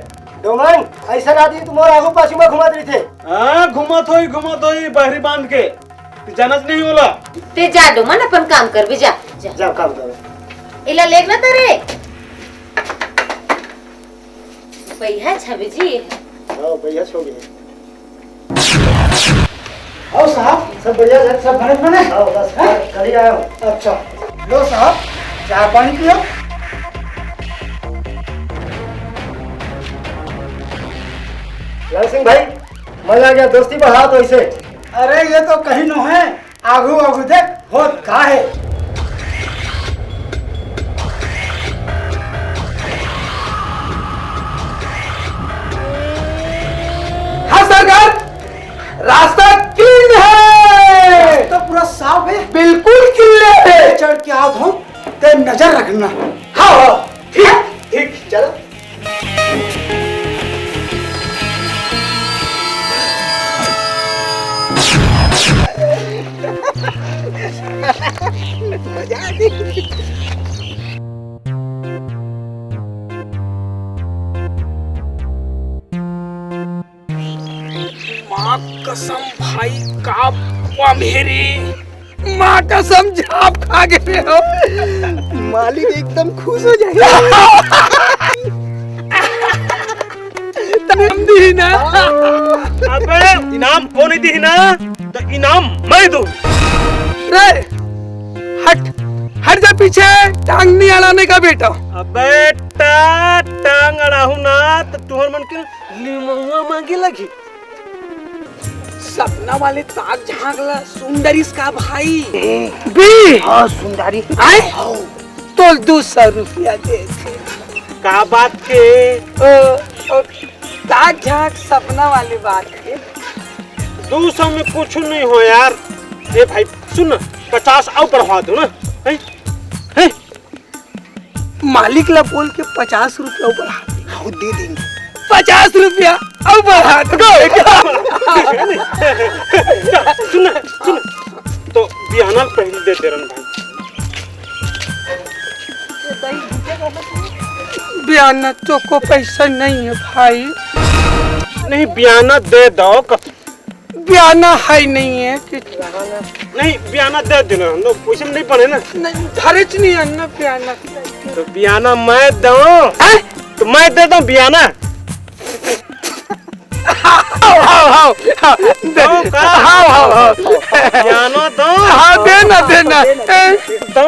डोमन ऐसा आदमी तुम्हारे आगू पाछू में घुमा रही थे। हाँ घुमत होई बहरी बांध के, जानत नहीं होला। ते जा डोमन अपन काम कर भी जा। जा काम करो। इला लेख ना तेरे भैया छवि जी। हाँ भैया सो गए। आओ साहब, सब बढ़िया है, सब भरत बने। आओ बस कल ही आया हूँ। अच्छा लो साहब, चाय पानी पियो। लाल सिंह भाई, मजा आ गया, दोस्ती बढ़ा तो इसे। अरे ये तो कहीं न है, आगू आगू देख होत का है। हाँ सरकार, रास्ता क्लीन है। तो पूरा साफ है, बिल्कुल क्लीन है। चढ़ के आओ तो ते नजर रखना। हाँ ठीक चलो। माँ कसम भाई का बुआ मेरी, माँ कसम झाप खा गए हो। मालिक एकदम खुश हो जाएगा। तुम दी ना। अबे इनाम कौन दी ना, तो इनाम मैं दूं। रे हट हट जा पीछे, टांग नहीं अड़ाने का बेटा। अबे टांग अड़ाहू ना तो तुहर मन के लिमवा मांगे लगी। सपना वाले ताक झांकला सुंदरी का भाई बी। हाँ सुंदरी आए तो 200 रुपया दे थे। का बात के? ताक झांक सपना वाली बात है। 200 में कुछ नहीं हो यार। ए भाई सुन, 50 और बढ़वा दो ना। है? मालिक ला बोल के 50 रुपया बढ़ा दे देंगे। 50 रुपया और बढ़ा दो। सुन तो बियाना पहले दे दे रन भाई। बियाना तो को पैसा नहीं है भाई। नहीं बियाना दे दो। बियाना है नहीं है कि नहीं बियाना दे देना, हम लोग पैसे में नहीं पड़े ना। नहीं खर्च नहीं है ना बियाना। तो बियाना मैं दूं, तो मैं दे दूं बियाना। बियाना दो। हाँ देना देना दो।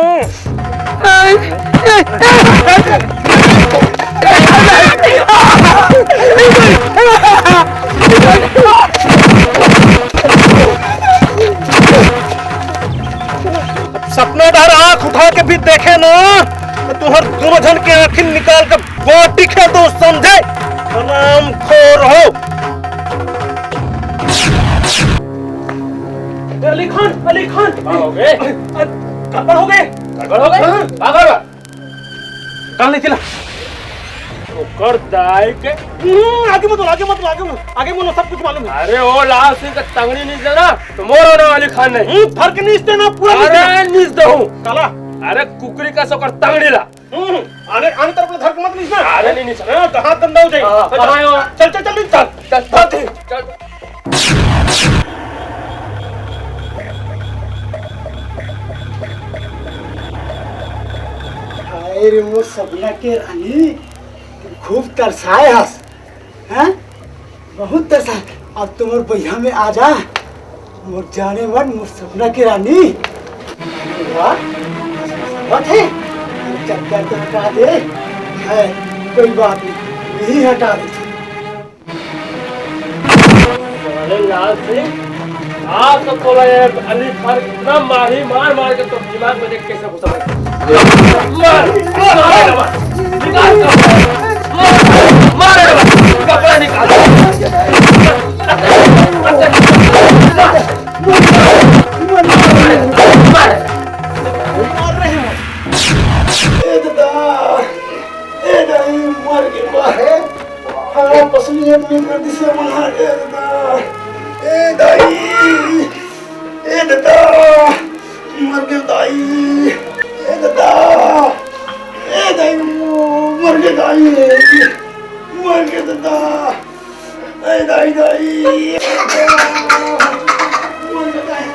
सपना दार आंख उठा के भी देखे ना तो तुहर दोनों जन के आंखें निकाल कर गोटी खेल दो, समझे? राम खोर हो। अली खान हो गए। गड़बड़ हो गए। डाल नहीं चिला। ओकर दाई के आगे मत बोलो, आगे बोलो, सब कुछ मालूम है। अरे ओ लाल सिंह का तंगड़ी नीच देना तो मोर होने वाली खान नहीं। फर्क नहीं इससे ना पूरा अरे नीच दो काला। अरे कुकरी का सोकर तंगड़ी ला। आने तरफ धर मत नीचना। अरे नहीं नीचना। हाथ गंदा हो जाएगा। चल। अरे वो सपना के रानी खूब तरसाए हस, हैं? बहुत तरसा। अब तुम और भैया में आ जा, मोर जाने मन मोर सपना की रानी। वाह, मत है चक्कर तो हटा दे, है कोई बात नहीं, यही हटा दे। अरे लाल सिंह आज तो बोला ये अली खान इतना मार के तो दिमाग में देख कैसे घुसा मार कपड़ा निकाल मर गया है पसली अपनी गलती से मार गया ए दाई ए दादा मर गया दाई ए दादा ए दाई मर गया दाई मर गया दादा ए दाई दाई मर गया दाई।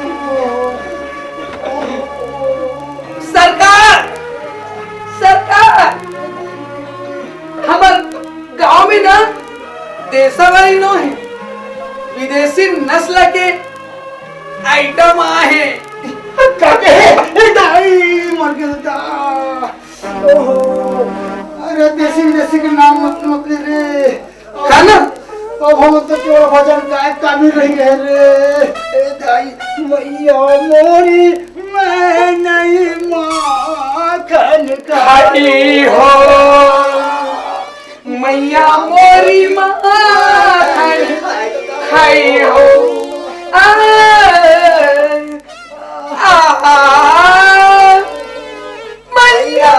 सरकार हमार गांव में ना देशवाली नो है विदेशी नस्ल के आइटम आए काके ए दाई मर गया दादा। ओहो अरे देसी विदेशी के नाम मत ले रे खाना अब हम तो केवल भजन गाय काबिल रही है रे। ए दाई मैया मोरी मैं नहीं माखन खाई हो मैया मोरी माखन खाई हो मैया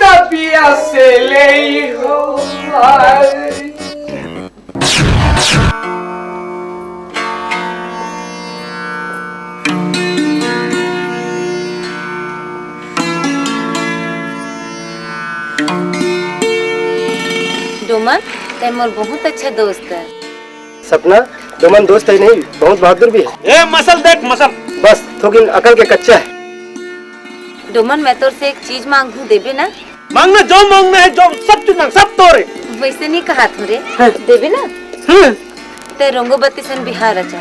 तबिया से ले हो डोमन ते मोर बहुत अच्छा दोस्त है। सपना डोमन दोस्त है नहीं, बहुत बहादुर भी है। ए मसल देख मसल, बस थोड़ी अकल के कच्चा है। डोमन मैं तोर से एक चीज मांगू देबे ना? मांगना जो मांगना है, जो सब चीज मांग, सब तोरे। वैसे नहीं कहा थोड़े देबे ना? ते रंगोबती सन बिहार अच्छा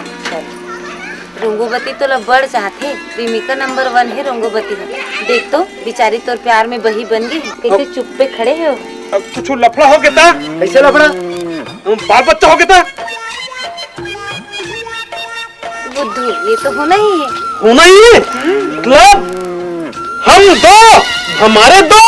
रंगोबती तो बड़ चाहते, प्रेमिका नंबर 1 है रंगोबती है। देख तो बेचारी तोर प्यार में बही बन गई, कैसे चुप पे खड़े हो। अब कुछ लफड़ा हो गया था, ऐसे लफड़ा बाल बच्चा हो गया था। बुद्धू ये तो होना ही है। होना ही है मतलब हम दो, हमारे दो